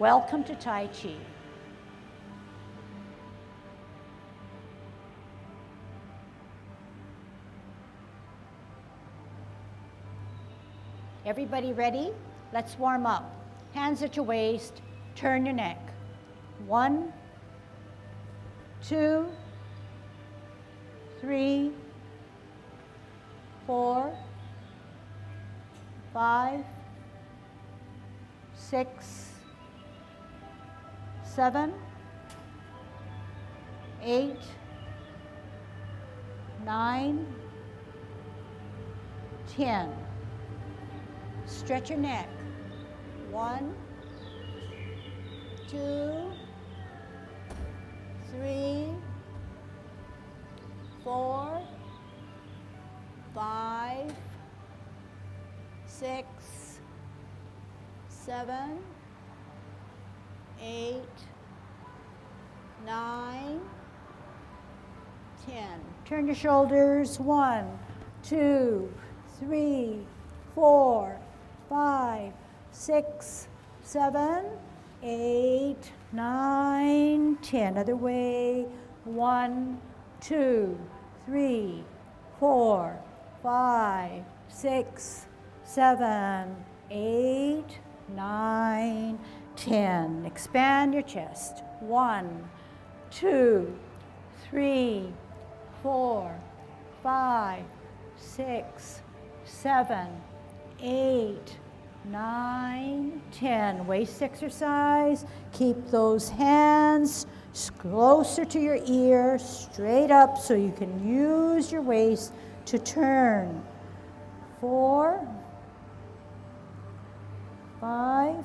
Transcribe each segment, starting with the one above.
Welcome to Tai Chi. Everybody ready? Let's warm up. Hands at your waist, turn your neck. 1, 2, 3, 4, 5, 6, 7, 8, 9, 10. Stretch your neck. 1, 2, 3, 4, 5, 6, 7, 8, 9, 10. Turn your shoulders. 1, 2, 3, 4, 5, 6, 7, 8, 9, 10. Other way. 1, 2, 3, 4, 5, 6, 7, 8, 9, 10. Expand your chest. 1, 2, 3, 4, 5, 6, 7, 8, 9, 10. Waist exercise. Keep those hands closer to your ear, straight up, so you can use your waist to turn. 4, 5,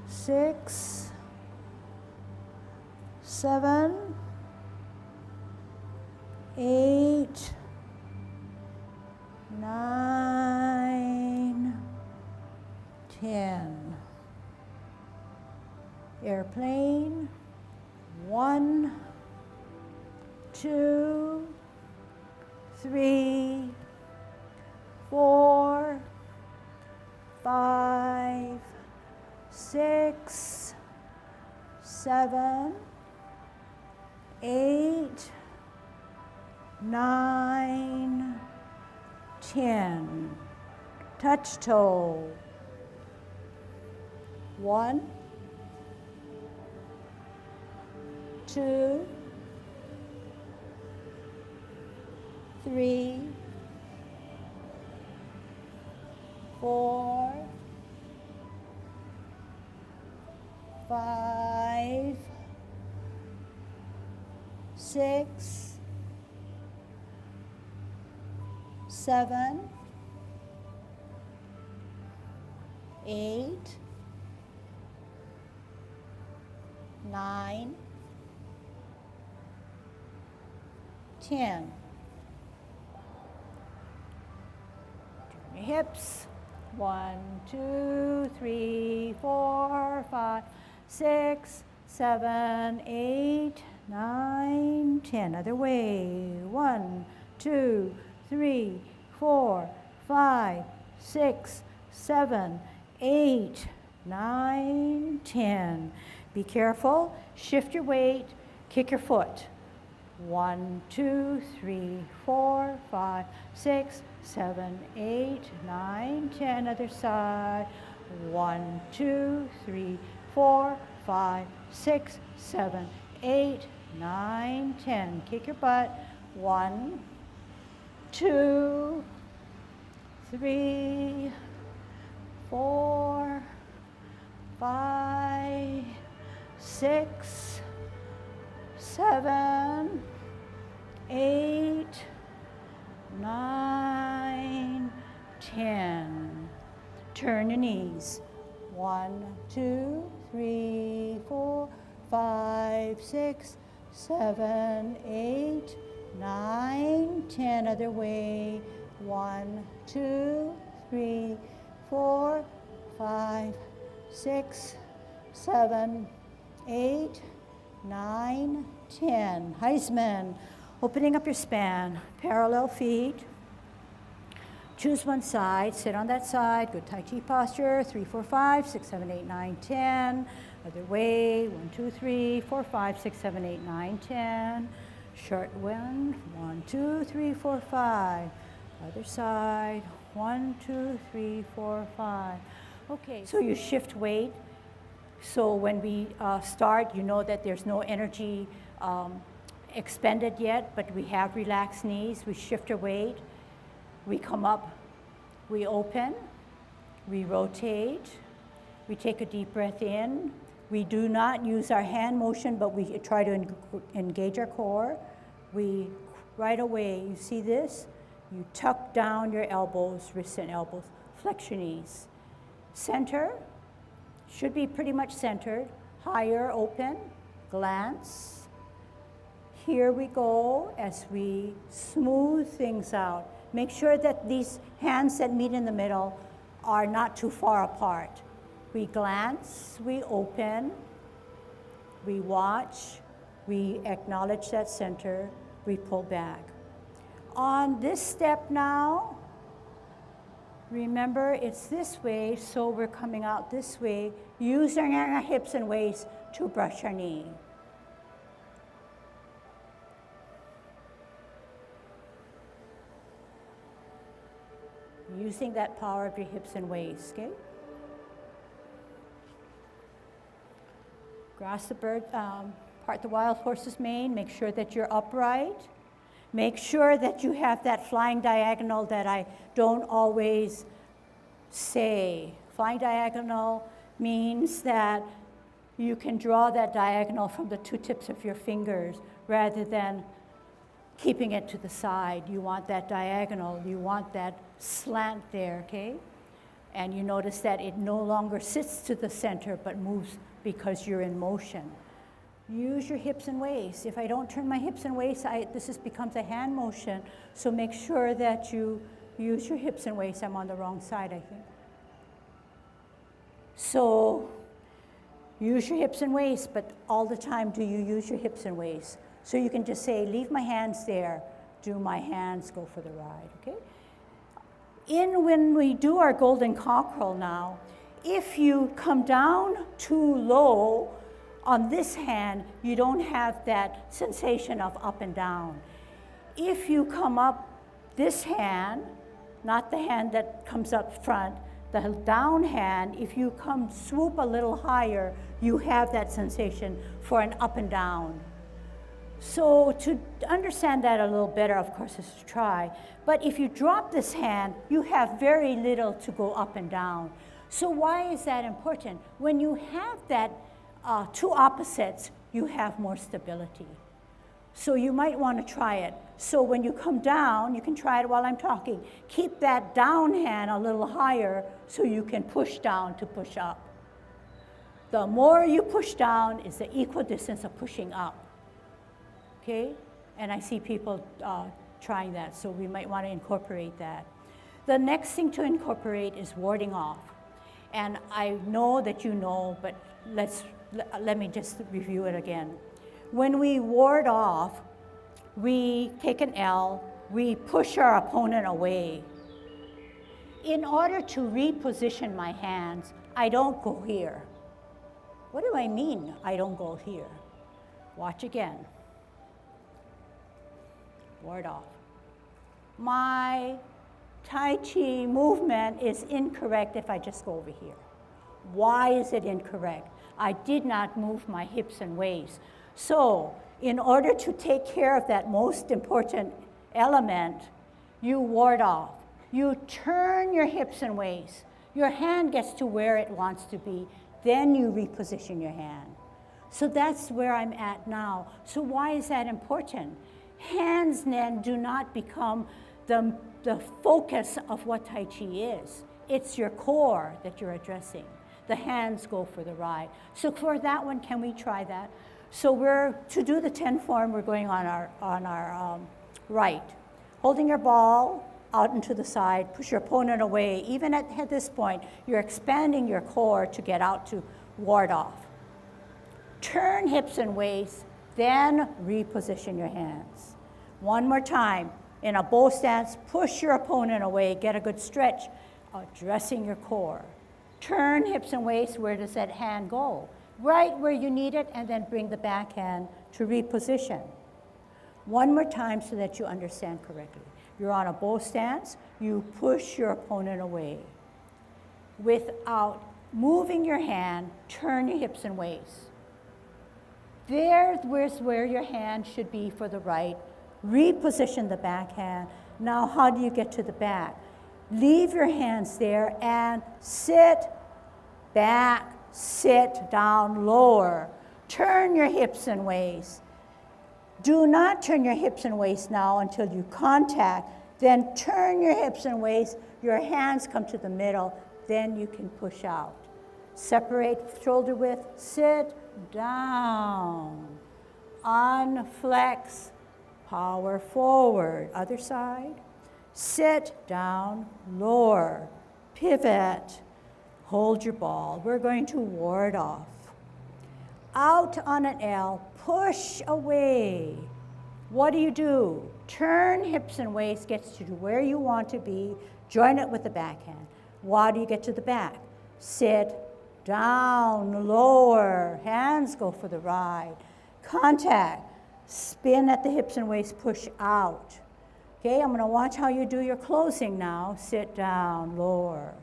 6, 7, 8, 9, 10. Airplane. 1, 2, 3, 4, 5, 6, 7, 8, 9, 10. Touch toe. 1, 2, 3, 4, 5, 6, 7, 8, 9, 10. Turn your hips. 1, 2, 3, 4, 5, 6, 7, 8, 9, 10. Other way. 1, 2, 3, 4, 5, 6, 7, 8, 9, 10. Be careful. Shift your weight. Kick your foot. 1, 2, 3, 4, 5, 6, 7, 8, 9, 10. Other side. 1, 2, 3, 4, 5, 6, 7, 8, 9, 10. Kick your butt. 1, 2, 3, 4, 5, 6, 7, 8, 9, 10. Turn your knees. 1, 2, 3, 4, 5, 6, 7, 8, 9, 10. Other way. 1, 2, 3, 4, 5, 6, 7, 8, 9, 10. Heisman. Opening up your span. Parallel feet. Choose one side, sit on that side, good Tai Chi posture, 3, 4, 5, 6, 7, 8, 9, 10. Other way, 1, 2, 3, 4, 5, 6, 7, 8, 9, 10. Short one, 1, 2, 3, 4, 5. Other side, 1, 2, 3, 4, 5. Okay, so you shift weight. So when we start, you know that there's no energy expended yet, but we have relaxed knees. We shift our weight. We come up, we open, we rotate, we take a deep breath in. We do not use our hand motion, but we try to engage our core. We, right away, you see this? You tuck down your elbows, wrists and elbows, flex your knees. Center, should be pretty much centered. Higher, open, glance. Here we go as we smooth things out. Make sure that these hands that meet in the middle are not too far apart. We glance, we open, we watch, we acknowledge that center, we pull back. On this step now, remember it's this way, so we're coming out this way, using our hips and waist to brush our knee. Using that power of your hips and waist, okay? Grasp the bird, part the wild horse's mane, make sure that you're upright. Make sure that you have that flying diagonal that I don't always say. Flying diagonal means that you can draw that diagonal from the two tips of your fingers rather than keeping it to the side. You want that diagonal, you want that slant there, okay? And you notice that it no longer sits to the center but moves because you're in motion. Use your hips and waist. If I don't turn my hips and waist, this becomes a hand motion, so make sure that you use your hips and waist. I'm on the wrong side, I think. So use your hips and waist, but all the time do you use your hips and waist? So you can just say, leave my hands there, do my hands, go for the ride, okay? When we do our golden cockerel now, if you come down too low on this hand, you don't have that sensation of up and down. If you come up this hand, not the hand that comes up front, the down hand, if you come swoop a little higher, you have that sensation for an up and down. So to understand that a little better, of course, is to try. But if you drop this hand, you have very little to go up and down. So why is that important? When you have that two opposites, you have more stability. So you might want to try it. So when you come down, you can try it while I'm talking. Keep that down hand a little higher so you can push down to push up. The more you push down is the equal distance of pushing up. Okay? And I see people trying that, so we might want to incorporate that. The next thing to incorporate is warding off. And I know that you know, but let me just review it again. When we ward off, we take an L, we push our opponent away. In order to reposition my hands, I don't go here. What do I mean, I don't go here? Watch again. Ward off. My Tai Chi movement is incorrect if I just go over here. Why is it incorrect? I did not move my hips and waist. So, in order to take care of that most important element, you ward off. You turn your hips and waist. Your hand gets to where it wants to be. Then you reposition your hand. So that's where I'm at now. So why is that important? Hands then do not become the focus of what Tai Chi is. It's your core that you're addressing. The hands go for the ride. So for that one, can we try that? So to do the 10 form, we're going on our right. Holding your ball out into the side, push your opponent away. Even at this point, you're expanding your core to get out to ward off. Turn hips and waist, then reposition your hands. One more time. In a bow stance, push your opponent away, get a good stretch, addressing your core. Turn hips and waist, where does that hand go? Right where you need it, and then bring the backhand to reposition. One more time so that you understand correctly. You're on a bow stance, you push your opponent away. Without moving your hand, turn your hips and waist. There's where your hand should be for the right. Reposition the backhand. Now, how do you get to the back? Leave your hands there and sit back, sit down, lower. Turn your hips and waist. Do not turn your hips and waist now until you contact. Then turn your hips and waist. Your hands come to the middle. Then you can push out. Separate shoulder width. Sit down. Unflex. Power forward. Other side. Sit down. Lower. Pivot. Hold your ball. We're going to ward off. Out on an L. Push away. What do? Turn hips and waist, gets you to where you want to be. Join it with the backhand. Why do you get to the back? Sit down, lower. Hands go for the ride. Contact. Spin at the hips and waist, push out. Okay, I'm going to watch how you do your closing now. Sit down, lower.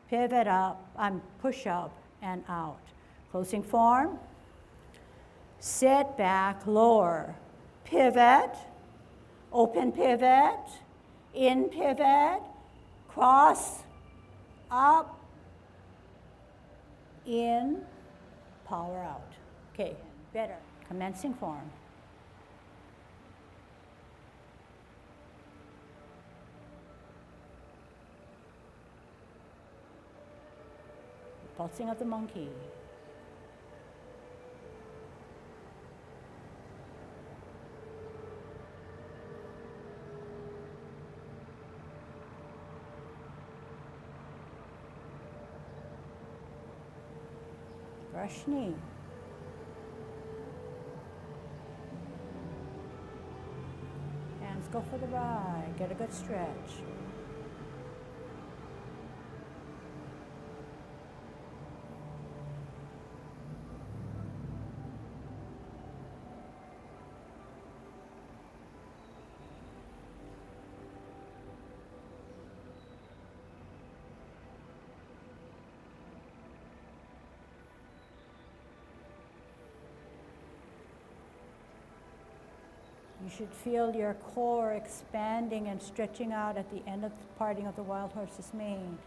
Pivot up, push up and out. Closing form. Sit back, lower. Pivot, open pivot, in pivot, cross, up, in, power out. Okay, better. Commencing form. Pulsing of the monkey. Brush knee. Hands go for the ride. Get a good stretch. You should feel your core expanding and stretching out at the end of the parting of the wild horse's mane.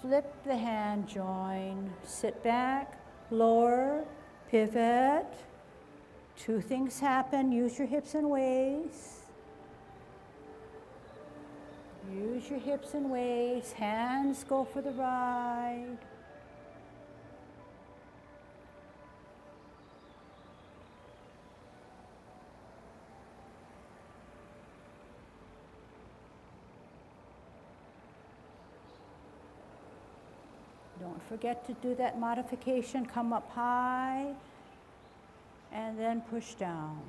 Flip the hand, join, sit back, lower, pivot. Two things happen. Use your hips and waist. Use your hips and waist. Hands go for the ride. Don't forget to do that modification. Come up high and then push down.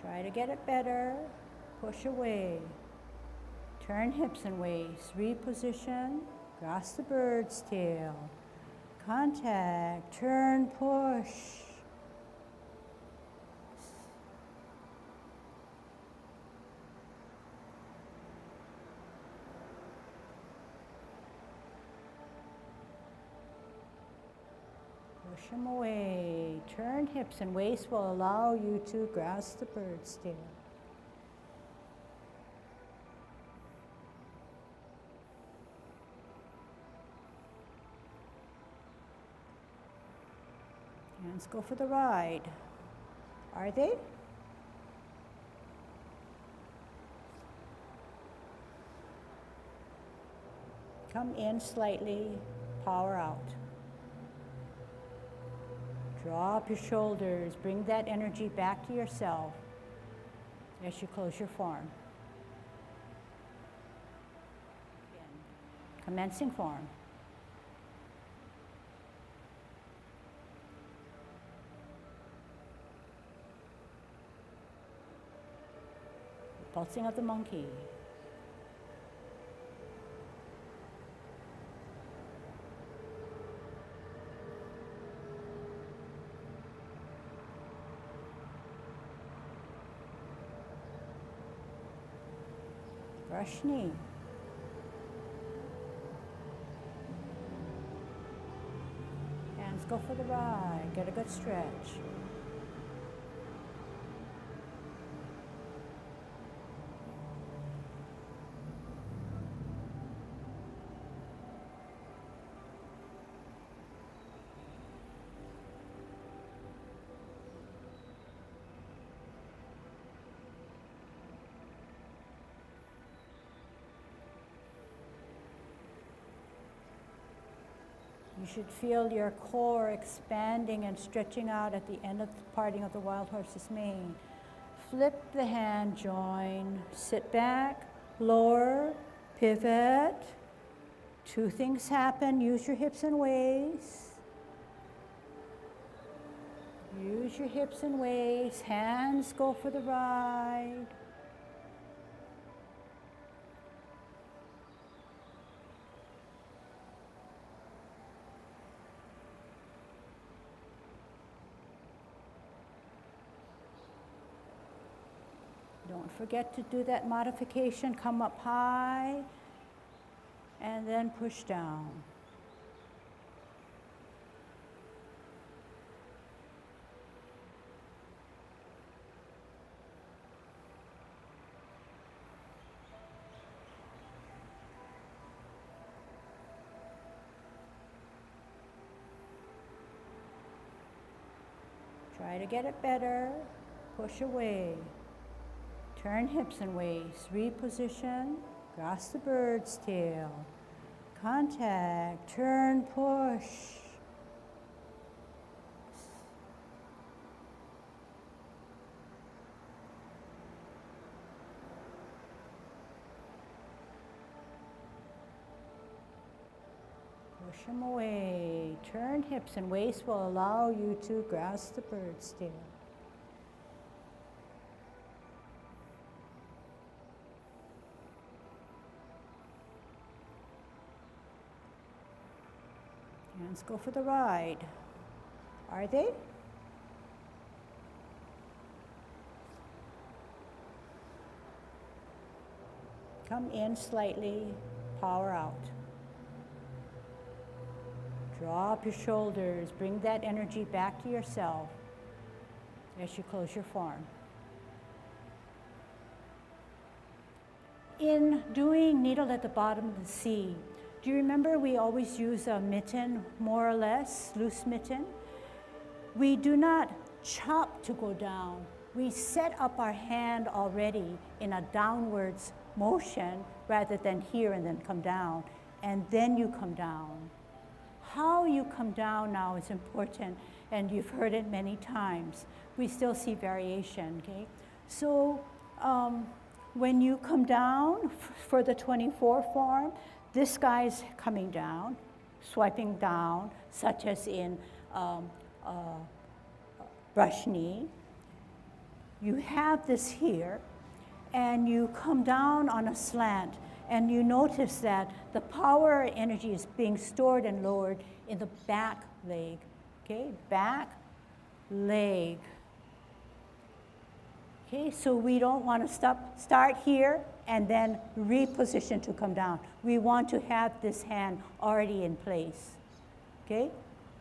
Try to get it better. Push away. Turn hips and waist, reposition, grasp the bird's tail, contact, turn, push. Push them away. Turn hips and waist will allow you to grasp the bird's tail. Hands go for the ride. Are they? Come in slightly, power out. Drop your shoulders. Bring that energy back to yourself as you close your form. Commencing form. Pulsing of the monkey. Brush knee. Hands go for the ride. Get a good stretch. You should feel your core expanding and stretching out at the end of the parting of the wild horse's mane. Flip the hand, join, sit back, lower, pivot. Two things happen. Use your hips and waist. Use your hips and waist. Hands go for the ride. Don't forget to do that modification. Come up high and then push down. Try to get it better. Push away. Turn hips and waist, reposition, cross the bird's tail, contact, turn, push. Push them away. Turn hips and waist will allow you to grasp the bird's tail. Hands go for the ride. Are they? Come in slightly, power out. Drop your shoulders, bring that energy back to yourself as you close your form. In doing needle at the bottom of the sea, do you remember we always use a mitten, more or less, loose mitten? We do not chop to go down. We set up our hand already in a downwards motion rather than here and then come down, and then you come down. How you come down now is important, and you've heard it many times. We still see variation, okay? So when you come down for the 24 form, this guy's coming down, swiping down, such as in brush knee. You have this here, and you come down on a slant, and you notice that the power energy is being stored and lowered in the back leg, okay? Back leg. Okay, so we don't want to start here and then reposition to come down. We want to have this hand already in place, okay?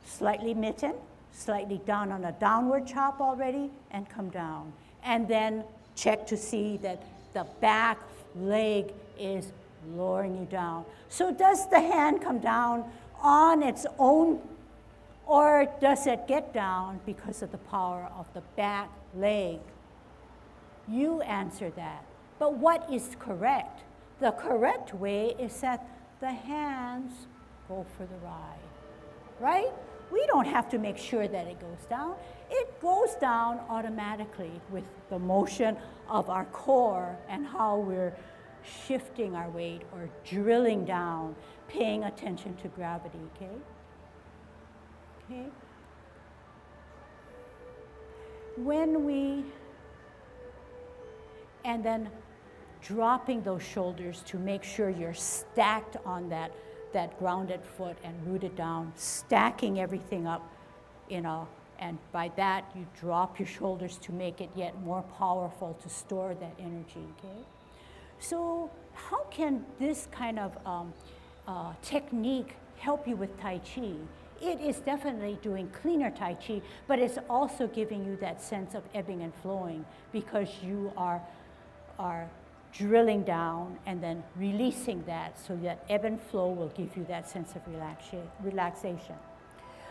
Slightly mitten, slightly down on a downward chop already, and come down. And then check to see that the back leg is lowering you down. So does the hand come down on its own, or does it get down because of the power of the back leg? You answer that. But what is correct? The correct way is that the hands go for the ride, right? We don't have to make sure that it goes down. It goes down automatically with the motion of our core and how we're shifting our weight or drilling down, paying attention to gravity, okay? Okay? And then dropping those shoulders to make sure you're stacked on that grounded foot and rooted down, stacking everything up, and by that you drop your shoulders to make it yet more powerful to store that energy, okay? So how can this kind of technique help you with Tai Chi? It is definitely doing cleaner Tai Chi, but it's also giving you that sense of ebbing and flowing because you are drilling down and then releasing that, so that ebb and flow will give you that sense of relaxation.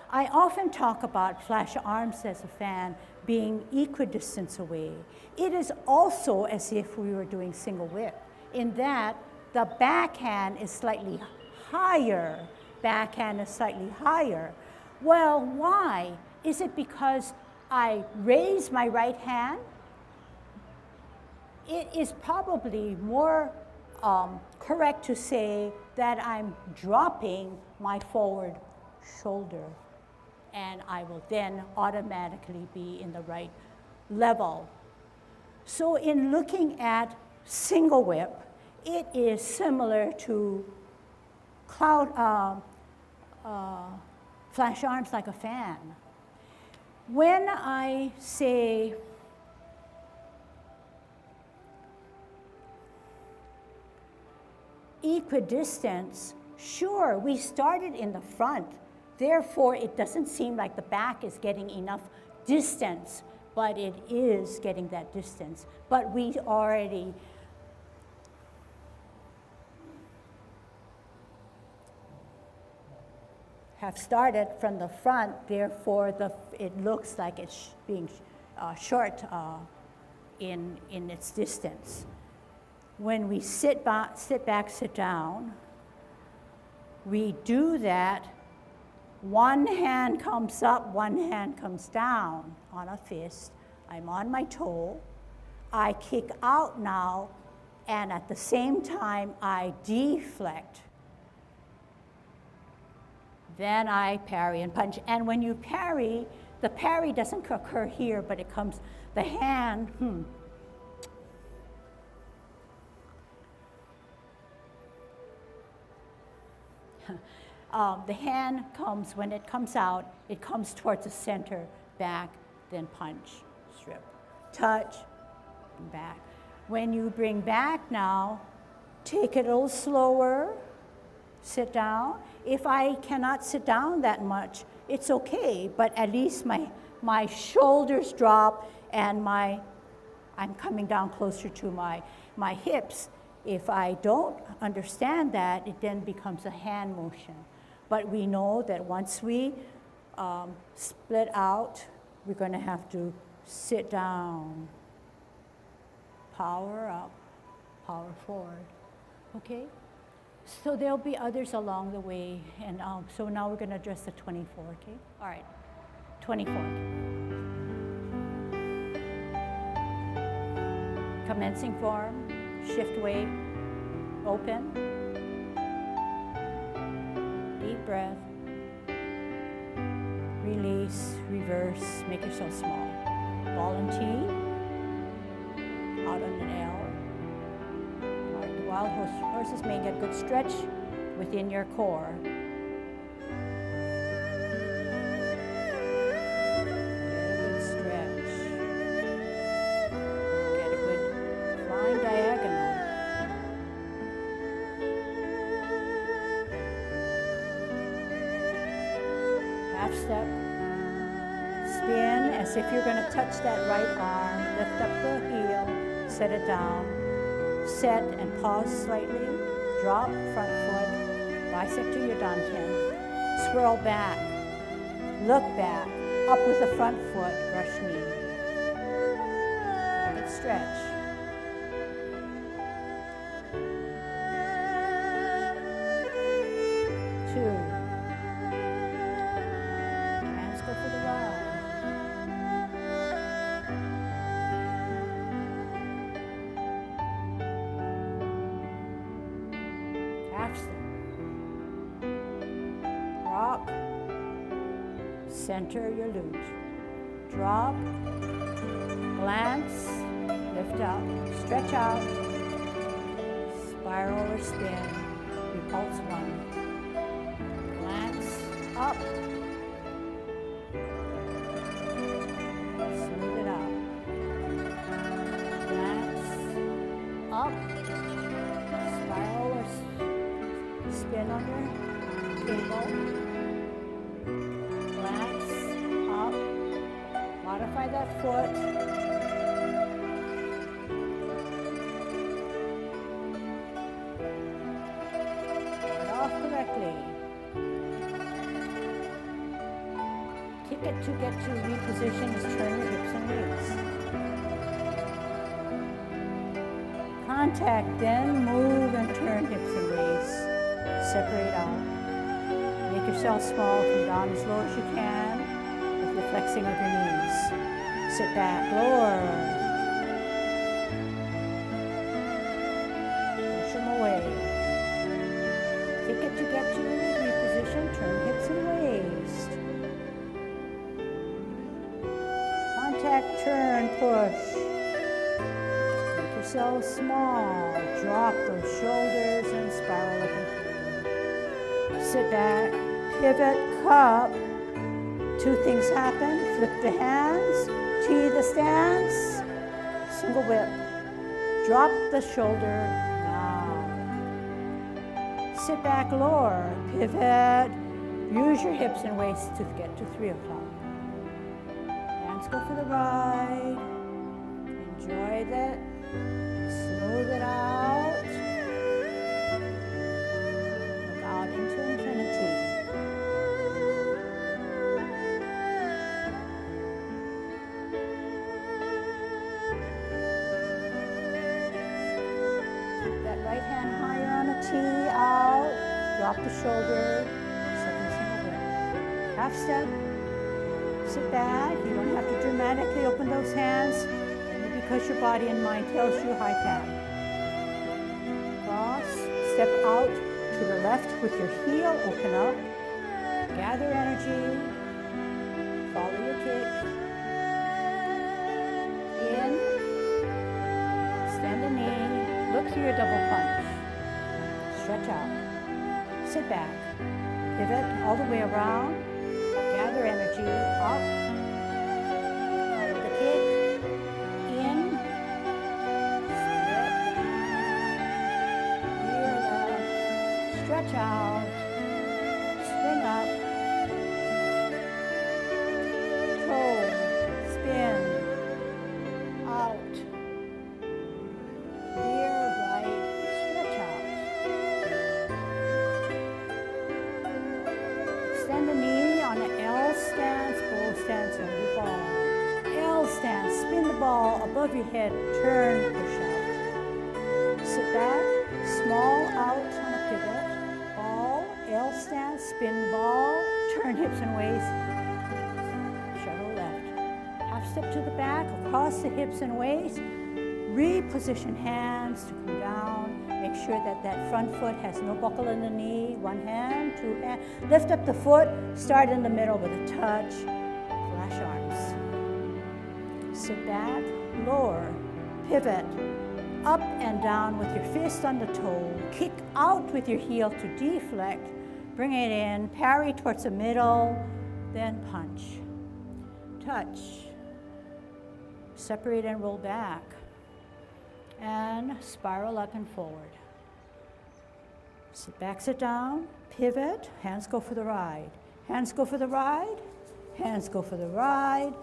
I often talk about flash arms as a fan being equidistance away. It is also as if we were doing single whip, in that the backhand is slightly higher. Backhand is slightly higher. Well, why? Is it because I raise my right hand? It is probably more correct to say that I'm dropping my forward shoulder, and I will then automatically be in the right level. So in looking at single whip, it is similar to flash arms like a fan. When I say equidistance, sure, we started in the front, therefore it doesn't seem like the back is getting enough distance, but it is getting that distance. But we already have started from the front, therefore it looks like it's being short in its distance. When we sit back, sit down, we do that. One hand comes up, one hand comes down on a fist. I'm on my toe. I kick out now, and at the same time, I deflect. Then I parry and punch. And when you parry, the parry doesn't occur here, but it comes, the hand, the hand comes, when it comes out, it comes towards the center, back, then punch, strip, touch, back. When you bring back now, take it a little slower, sit down. If I cannot sit down that much, it's okay, but at least my shoulders drop and I'm coming down closer to my hips. If I don't understand that, it then becomes a hand motion. But we know that once we split out, we're going to have to sit down, power up, power forward, okay? So there'll be others along the way, and so now we're going to address the 24, okay? All right, 24. Commencing form, shift weight, open, deep breath, release, reverse, make yourself small. Ball and T, out on an L. All right, the wild horses may get good stretch within your core. Step, spin as if you're going to touch that right arm, lift up the heel, set it down, set and pause slightly, drop front foot, bisect to your dantian, swirl back, look back, up with the front foot, brush knee. Good stretch. Center your lute. Drop, glance, lift up, stretch out, spiral or spin, repulse one. Glance, up, smooth it out. Glance, up, spiral or spin on your table. Glance, up, modify that foot. Correctly. Ticket to get to reposition is turn your hips and waist. Contact, then move and turn hips and waist. Separate out. Make yourself small, come down as low as you can with the flexing of your knees. Sit back, lower. Push them away. Ticket to get to reposition, turn hips and waist. Contact, turn, push. Make yourself small. Drop those shoulders and spiral up and forward. Sit back, pivot, cup. Two things happen. Flip the hands, tee the stance, single whip. Drop the shoulder. Sit back, lower, pivot, use your hips and waist to get to 3 o'clock. Hands go for the ride, enjoy that, smooth it out, look out into infinity. Keep that right hand higher on the tee, out. Drop the shoulder, second single whip. Half step, sit back. You don't have to dramatically open those hands because your body and mind tells you high tap. Cross, step out to the left with your heel, open up. Gather energy, follow your kick. In, extend the knee, look through your double punch. Stretch out. Sit back. Pivot all the way around. Gather energy. Up. Follow the kick. In. Step. Rear left. Stretch out. Swing up. Toe. Spin. Out. Rear right. Stretch out. Extend the knee on an L stance, bow stance on your ball. L stance, spin the ball above your head, turn, push out. Sit back, small out on a pivot, ball, L stance, spin ball, turn hips and waist, shuttle left. Half step to the back, across the hips and waist, reposition hands to come down. Make sure that that front foot has no buckle in the knee. One hand, two hands. Lift up the foot. Start in the middle with a touch. Flash arms. Sit back, lower, pivot, up and down with your fist on the toe. Kick out with your heel to deflect. Bring it in. Parry towards the middle. Then punch. Touch. Separate and roll back. And spiral up and forward. Sit back, sit down, pivot, hands go for the ride. Hands go for the ride, hands go for the ride.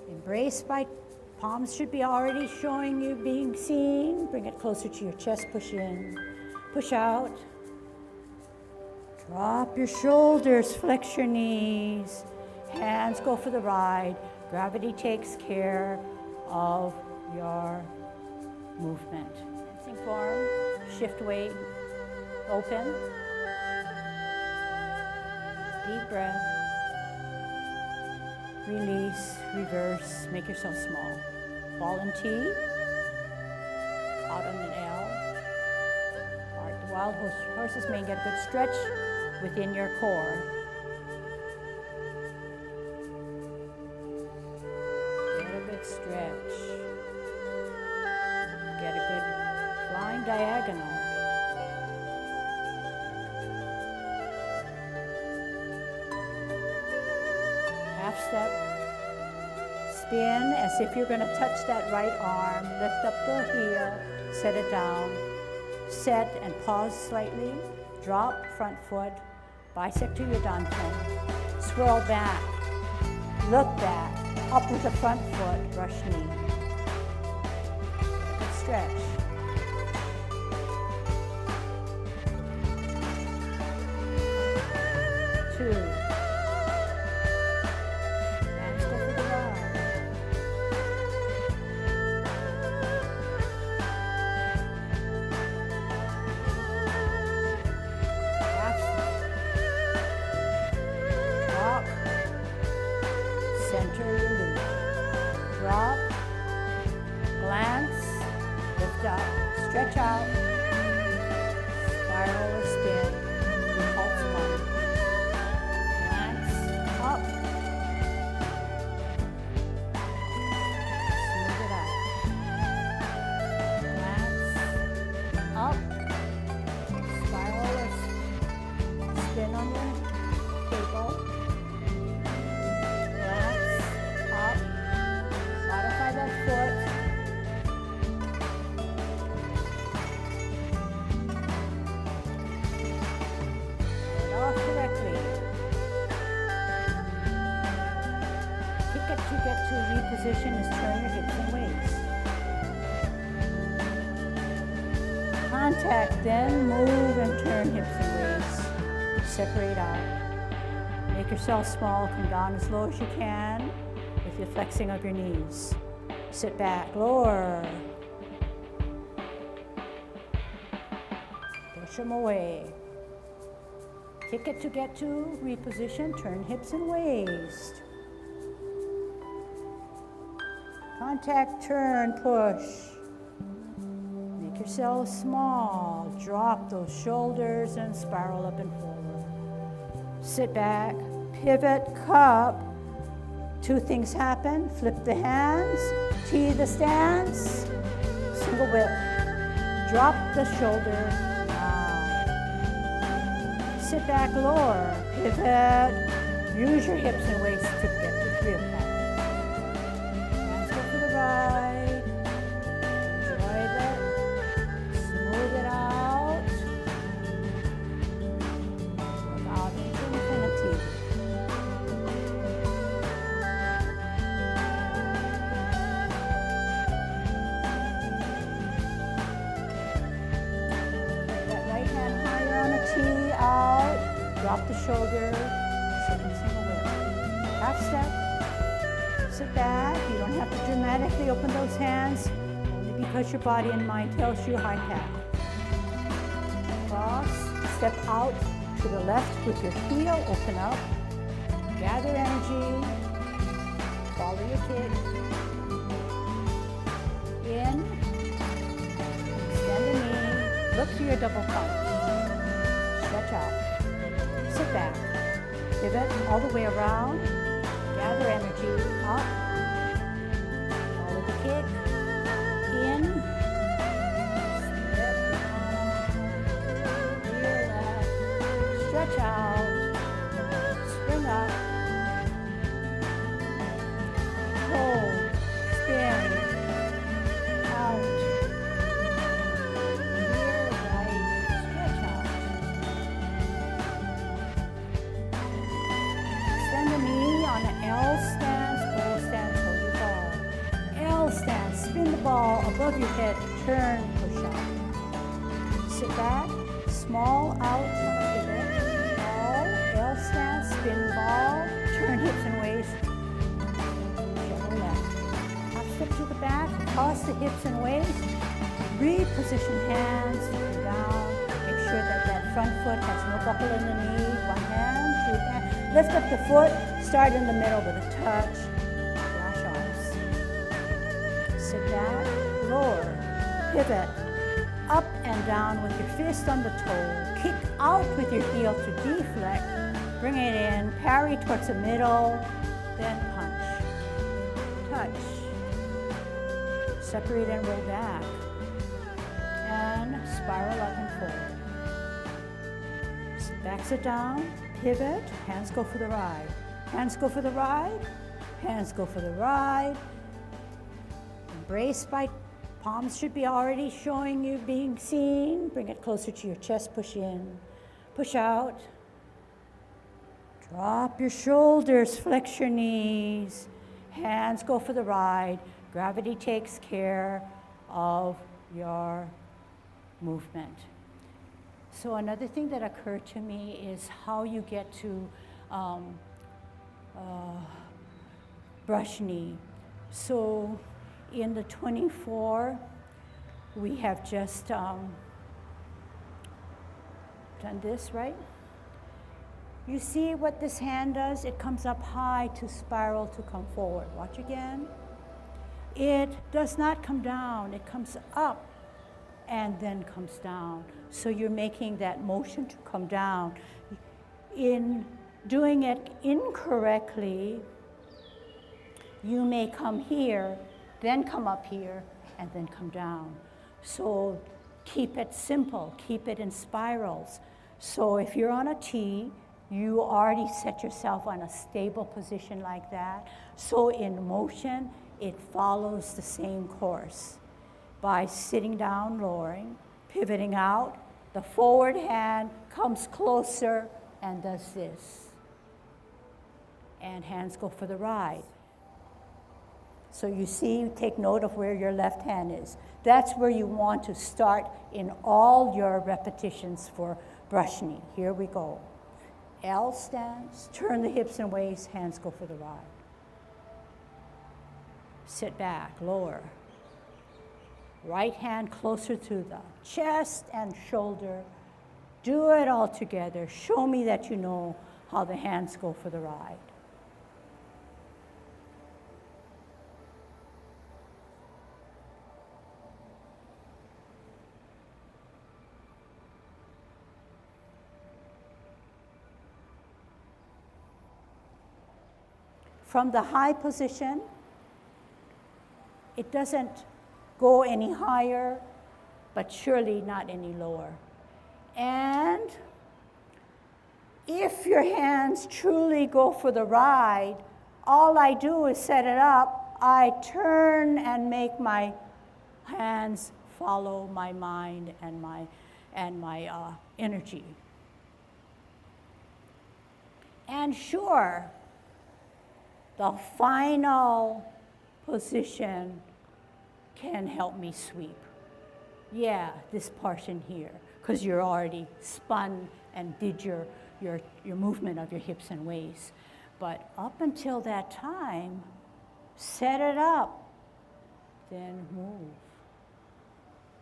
Embrace by palms should be already showing you being seen. Bring it closer to your chest, push in, push out. Drop your shoulders, flex your knees. Hands go for the ride. Gravity takes care of your movement. Dancing form, shift weight, open. Deep breath. Release, reverse, make yourself small. Ball and T, out on an L. All right, the wild horse's mane, get a good stretch within your core. Big stretch. Get a good flying diagonal. Half step. Spin as if you're going to touch that right arm. Lift up the heel, set it down. Set and pause slightly. Drop front foot. Bisect to your danten. Swirl back. Look back. Up with the front foot. Brush knee. Good stretch. Two. Center your loop. Drop, glance, lift up, stretch out, spiral or spin, pulse one. Glance, up, smooth it out. Glance, up, spiral or spin on your cable. To get to reposition is turn your hips and waist. Contact, then move and turn hips and waist. Separate out. Make yourself small, come down as low as you can with your flexing of your knees. Sit back, lower. Push them away. Kick it to get to reposition, turn hips and waist. Contact, turn, push. Make yourself small. Drop those shoulders and spiral up and forward. Sit back, pivot, cup. Two things happen. Flip the hands, tee the stance, single whip. Drop the shoulder down. Sit back, lower, pivot. Use your hips and waist to get to 3 o'clock. Right. Enjoy that. Smooth it out. Work out into infinity. That right hand higher on the tee, out. Drop the shoulder. Second single whip. Half step. Sit back. You don't have to dramatically open those hands, only because your body and mind tells you high cat. Cross, step out to the left with your heel, open up, gather energy, follow your kick, in, extend the knee, look for your double punch, stretch out, sit back, pivot all the way around, gather energy, up, follow the kick, in, step down, rear left, stretch out, spring up, hold, spin, out, rear right, stretch out. Extend the knee on an L stance, O stance, hold your ball. L stance, spin the ball above your head, turn, push out. Sit back, small out on a pivot, ball, L stance, spin ball, turn hips and waist, shoulder left. Half step to the back, cross the hips and waist, reposition hands, looking down, make sure that that front foot has no buckle in the knee, one hand, two hands, lift up the foot, start in the middle with a touch, flash arms. Sit back, lower, pivot, up and down with your fist on the toe, kick out with your heel to deflect, bring it in, parry towards the middle, then punch, touch, separate and roll back. And spiral up and forward. Back sit down, pivot, hands go for the ride. Hands go for the ride, hands go for the ride. Embrace by palms should be already showing you being seen. Bring it closer to your chest, push in, push out. Drop your shoulders, flex your knees. Hands go for the ride. Gravity takes care of your movement. So another thing that occurred to me is how you get to brush knee. So in the 24, we have just done this, right? You see what this hand does? It comes up high to spiral to come forward. Watch again. It does not come down. It comes up and then comes down. So you're making that motion to come down. In doing it incorrectly, you may come here, then come up here, and then come down. So keep it simple, keep it in spirals. So if you're on a T, you already set yourself on a stable position like that. So in motion, it follows the same course. By sitting down, lowering, pivoting out, the forward hand comes closer and does this. And hands go for the ride. So you see, take note of where your left hand is. That's where you want to start in all your repetitions for brush knee. Here we go. L stance, turn the hips and waist, hands go for the ride. Sit back, lower. Right hand closer to the chest and shoulder. Do it all together. Show me that you know how the hands go for the ride. From the high position, it doesn't go any higher, but surely not any lower. And if your hands truly go for the ride, all I do is set it up. I turn and make my hands follow my mind and my energy. And sure, the final position can help me sweep. Yeah, this portion here, because you're already spun and did your movement of your hips and waist. But up until that time, set it up, then move.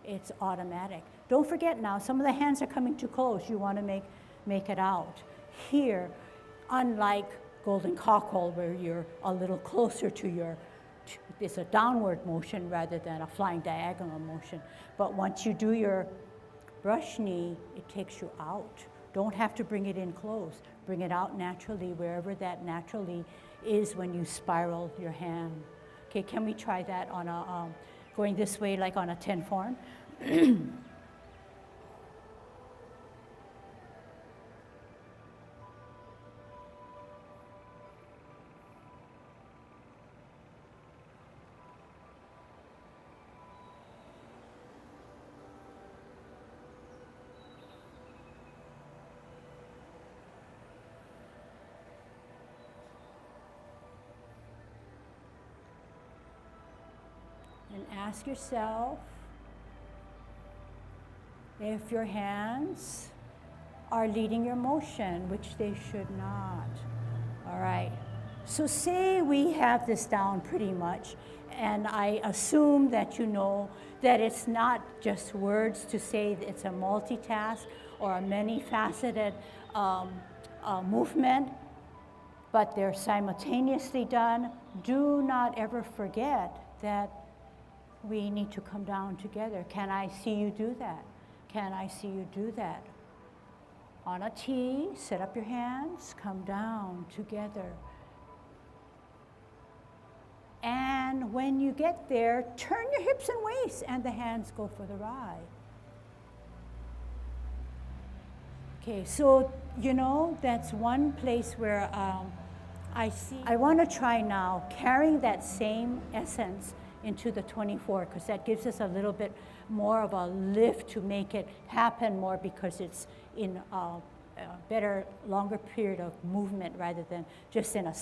It's automatic. Don't forget now, some of the hands are coming too close. You want to make it out. Here, unlike golden cockle, where you're a little closer to it's a downward motion rather than a flying diagonal motion. But once you do your brush knee, it takes you out. Don't have to bring it in close. Bring it out naturally, wherever that naturally is when you spiral your hand. Okay, can we try that on a, going this way like on a 10 form? And ask yourself if your hands are leading your motion, which they should not. All right, so say we have this down pretty much, and I assume that you know that it's not just words to say that it's a multitask or a many-faceted movement, but they're simultaneously done. Do not ever forget that we need to come down together. Can I see you do that? Can I see you do that? On a T, set up your hands, come down together. And And when you get there, turn your hips and waist, and the hands go for the ride. Okay, so you know, that's one place where I want to try now carrying that same essence into the 24, because that gives us a little bit more of a lift to make it happen more, because it's in a better, longer period of movement rather than just in a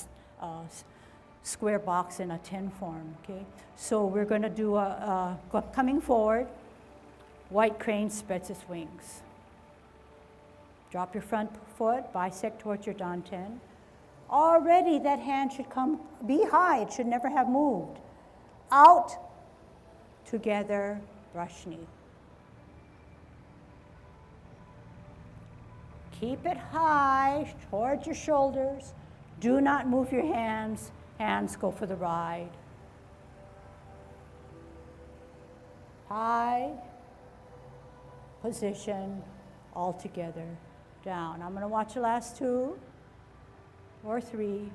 square box in a 10 form, okay? So we're going to do coming forward, white crane spreads its wings. Drop your front foot, bisect towards your danten. Already that hand should be high, it should never have moved. Out, together, brush knee. Keep it high towards your shoulders. Do not move your hands. Hands go for the ride. High, position, all together, down. I'm going to watch the last 2 or 3.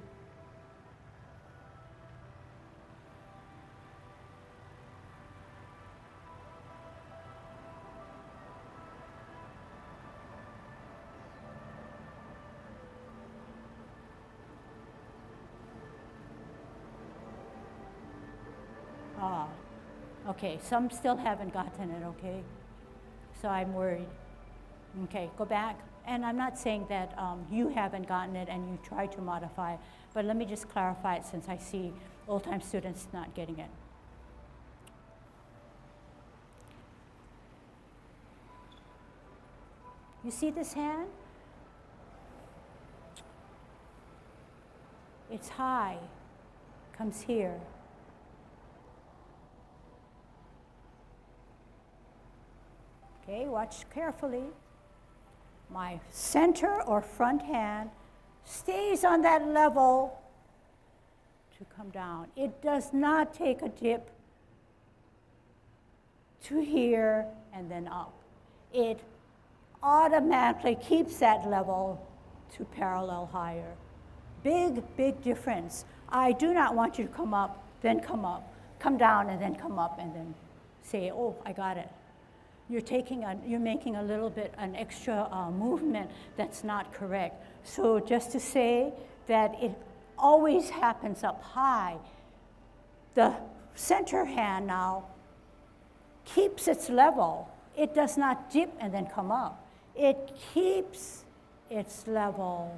Okay, some still haven't gotten it, okay? So I'm worried. Okay, go back. And I'm not saying that you haven't gotten it and you try to modify it, but let me just clarify it since I see old-time students not getting it. You see this hand? It's high, comes here. Okay, watch carefully. My center or front hand stays on that level to come down. It does not take a dip to here and then up. It automatically keeps that level to parallel higher. Big, big difference. I do not want you to come up, then come up, come down and then come up and then say, oh, I got it. You're making a little bit an extra movement that's not correct. So just to say that it always happens up high. The center hand now keeps its level. It does not dip and then come up. It keeps its level.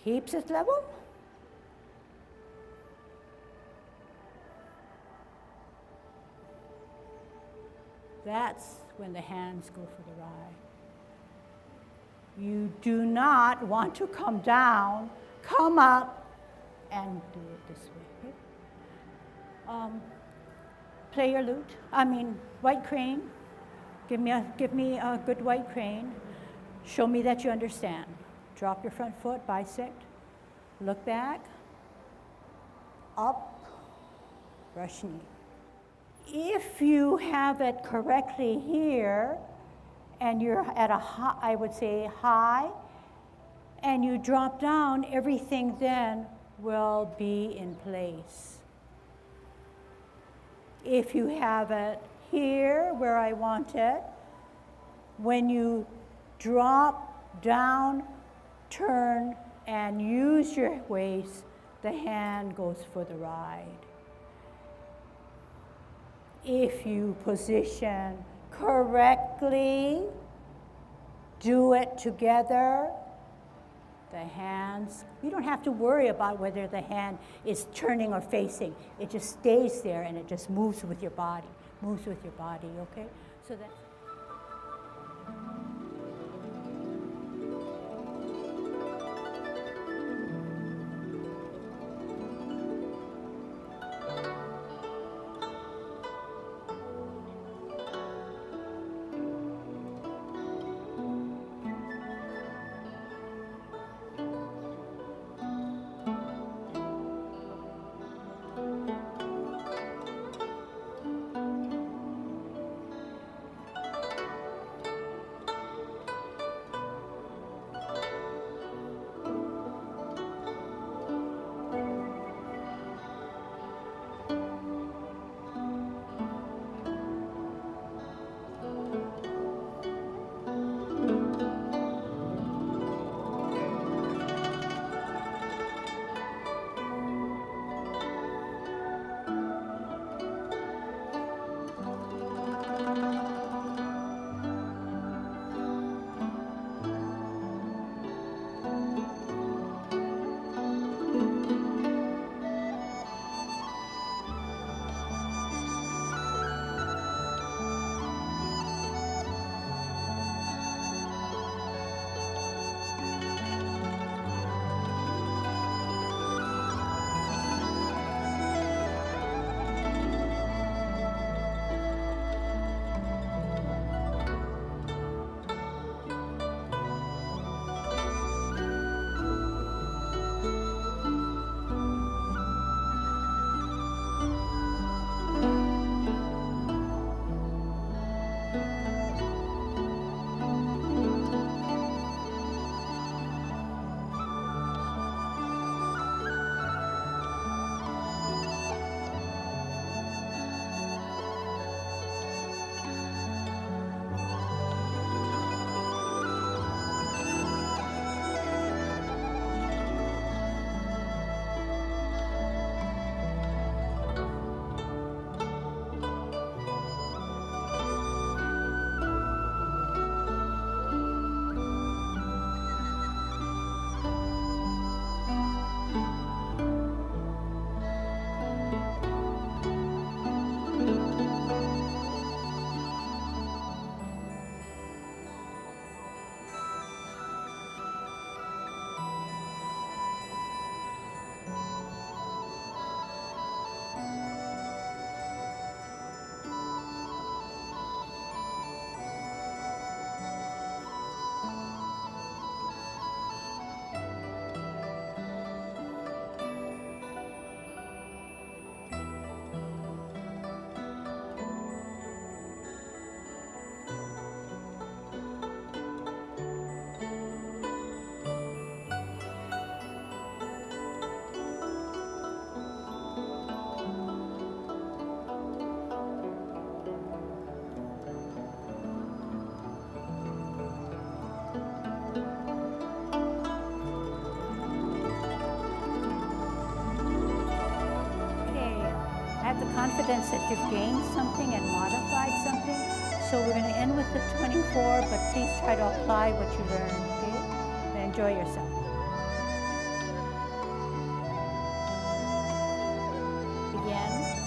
Keeps its level. That's when the hands go for the ride. You do not want to come down, come up, and do it this way. Okay? Play your lute. White crane. Give me a good white crane. Show me that you understand. Drop your front foot, bisect. Look back. Up. Brush knee. If you have it correctly here, and you're at a high, I would say high, and you drop down, everything then will be in place. If you have it here where I want it, when you drop down, turn, and use your waist, the hand goes for the ride. If you position correctly, do it together, the hands, you don't have to worry about whether the hand is turning or facing. It just stays there and it just moves with your body, okay? So that's confidence that you've gained something and modified something. So we're going to end with the 24, but please try to apply what you learned, okay? And enjoy yourself. Begin.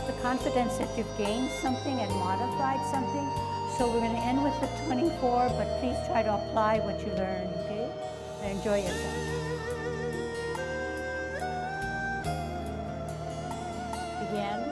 have the confidence that you've gained something and modified something. So we're going to end with the 24, but please try to apply what you learned, okay? And enjoy yourself. Begin.